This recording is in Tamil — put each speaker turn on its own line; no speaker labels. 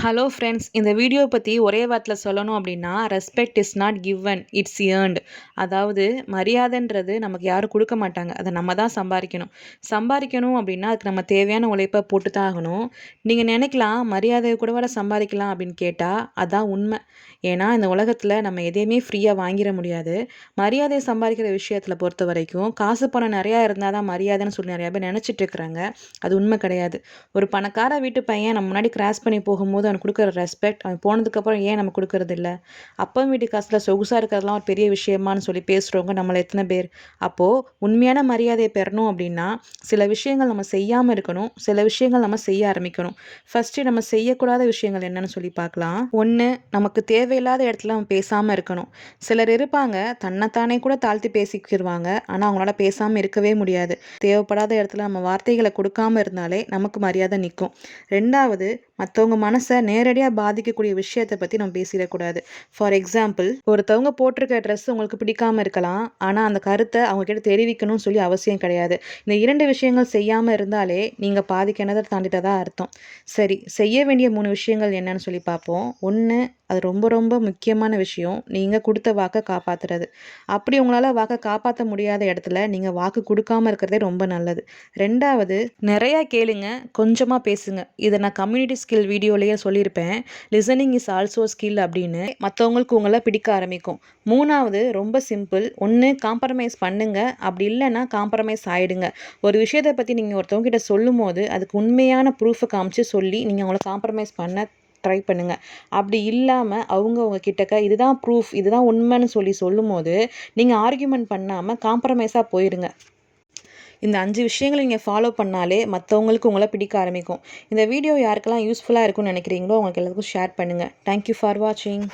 ஹலோ ஃப்ரெண்ட்ஸ், இந்த வீடியோ பற்றி ஒரே வார்த்தையில் சொல்லணும் அப்படின்னா, respect is not given, it's earned. அதாவது மரியாதைன்றது நமக்கு யாரும் கொடுக்க மாட்டாங்க, அதை நம்ம தான் சம்பாதிக்கணும். சம்பாதிக்கணும் அப்படின்னா அதுக்கு நம்ம தேவையான உழைப்பை போட்டு தான் ஆகணும். நீங்கள் நினைக்கலாம் மரியாதையை கூட சம்பாதிக்கலாம் அப்படின்னு கேட்டால் அதான் உண்மை. ஏன்னா இந்த உலகத்தில் நம்ம எதையுமே ஃப்ரீயாக வாங்கிட முடியாது. மரியாதையை சம்பாதிக்கிற விஷயத்தில் பொறுத்த வரைக்கும் காசு பணம் நிறையா இருந்தால் தான் மரியாதைன்னு சொல்லி நிறையா பேர் நினச்சிட்டு இருக்கிறாங்க. அது உண்மை கிடையாது. ஒரு பணக்கார வீட்டு பையன் நம்ம முன்னாடி கிராஸ் பண்ணி போகும்போது அவன் கொடுக்குற ரெஸ்பெக்ட் அவன் போனதுக்கப்புறம் ஏன் நம்ம கொடுக்கறது இல்லை? அப்பா வீட்டு காசில் சொகுசாக இருக்கிறதுலாம் ஒரு பெரிய விஷயமானு சொல்லி பேசுகிறவங்க நம்மளை எத்தனை பேர்? அப்போது உண்மையான மரியாதையை பெறணும் அப்படின்னா சில விஷயங்கள் நம்ம செய்யாமல் இருக்கணும், சில விஷயங்கள் நம்ம செய்ய ஆரம்பிக்கணும். ஃபஸ்ட்டு நம்ம செய்யக்கூடாத விஷயங்கள் என்னன்னு சொல்லி பார்க்கலாம். ஒன்று, நமக்கு தேவையில்லாத இடத்துல நம்ம பேசாமல் இருக்கணும். சிலர் இருப்பாங்க தன்னைத்தானே கூட தாழ்த்தி பேசிக்கிடுவாங்க, ஆனால் அவங்களால பேசாமல் இருக்கவே முடியாது. தேவைப்படாத இடத்துல நம்ம வார்த்தைகளை கொடுக்காம இருந்தாலே நமக்கு மரியாதை நிற்கும். ரெண்டாவது, மற்றவங்க மனசை நேரடியாக பாதிக்கக்கூடிய விஷயத்தை பற்றி நம்ம பேசிடக்கூடாது. ஃபார் எக்ஸாம்பிள், ஒருத்தவங்க போட்டிருக்க ட்ரெஸ் உங்களுக்கு பிடிக்காமல் இருக்கலாம், ஆனால் அந்த கருத்தை அவங்கக்கிட்ட தெரிவிக்கணும்னு சொல்லி அவசியம் கிடையாது. இந்த 2 விஷயங்கள் செய்யாமல் இருந்தாலே நீங்கள் பாதி கிணத்தை தாண்டிட்டதாக அர்த்தம். சரி, செய்ய வேண்டிய 3 விஷயங்கள் என்னன்னு சொல்லி பார்ப்போம். ஒன்று, அது ரொம்ப ரொம்ப முக்கியமான விஷயம், நீங்கள் கொடுத்த வாக்கை காப்பாற்றுறது. அப்படி உங்களால் வாக்கை காப்பாற்ற முடியாத இடத்துல நீங்கள் வாக்கு கொடுக்காமல் இருக்கிறதே ரொம்ப நல்லது. ரெண்டாவது, நிறையா கேளுங்க, கொஞ்சமாக பேசுங்க. இதை நான் கம்யூனிட்டி ஸ்கில் வீடியோலேயே சொல்லியிருப்பேன். லிசனிங் இஸ் ஆல்சோ ஸ்கில் அப்படின்னு. மற்றவங்களுக்கு உங்களை பிடிக்க ஆரம்பிக்கும். மூணாவது, ரொம்ப சிம்பிள். ஒன்று, காம்ப்ரமைஸ் பண்ணுங்க, அப்படி இல்லைன்னா காம்ப்ரமைஸ் ஆகிடுங்க. ஒரு விஷயத்தை பற்றி நீங்கள் ஒருத்தவங்க கிட்ட சொல்லும் போது அதுக்கு உண்மையான ப்ரூஃபை காமிச்சு சொல்லி நீங்கள் அவங்கள காம்ப்ரமைஸ் பண்ண ட்ரை பண்ணுங்கள். அப்படி இல்லாமல் அவங்க உங்ககிட்டக்க இதுதான் ப்ரூஃப், இதுதான் உண்மைன்னு சொல்லும் போது நீங்கள் ஆர்கியூமெண்ட் பண்ணாமல் காம்ப்ரமைஸாக போயிடுங்க. இந்த 5 விஷயங்களை நீங்கள் ஃபாலோ பண்ணாலே மற்றவங்களுக்கு உங்களை பிடிக்க ஆரம்பிக்கும். இந்த வீடியோ யாருக்கெல்லாம் யூஸ்ஃபுல்லாக இருக்கும்னு நினைக்கிறீங்களோ அவங்களுக்கு எல்லாத்துக்கும் ஷேர் பண்ணுங்கள். தேங்க்யூ ஃபார் வாட்சிங்.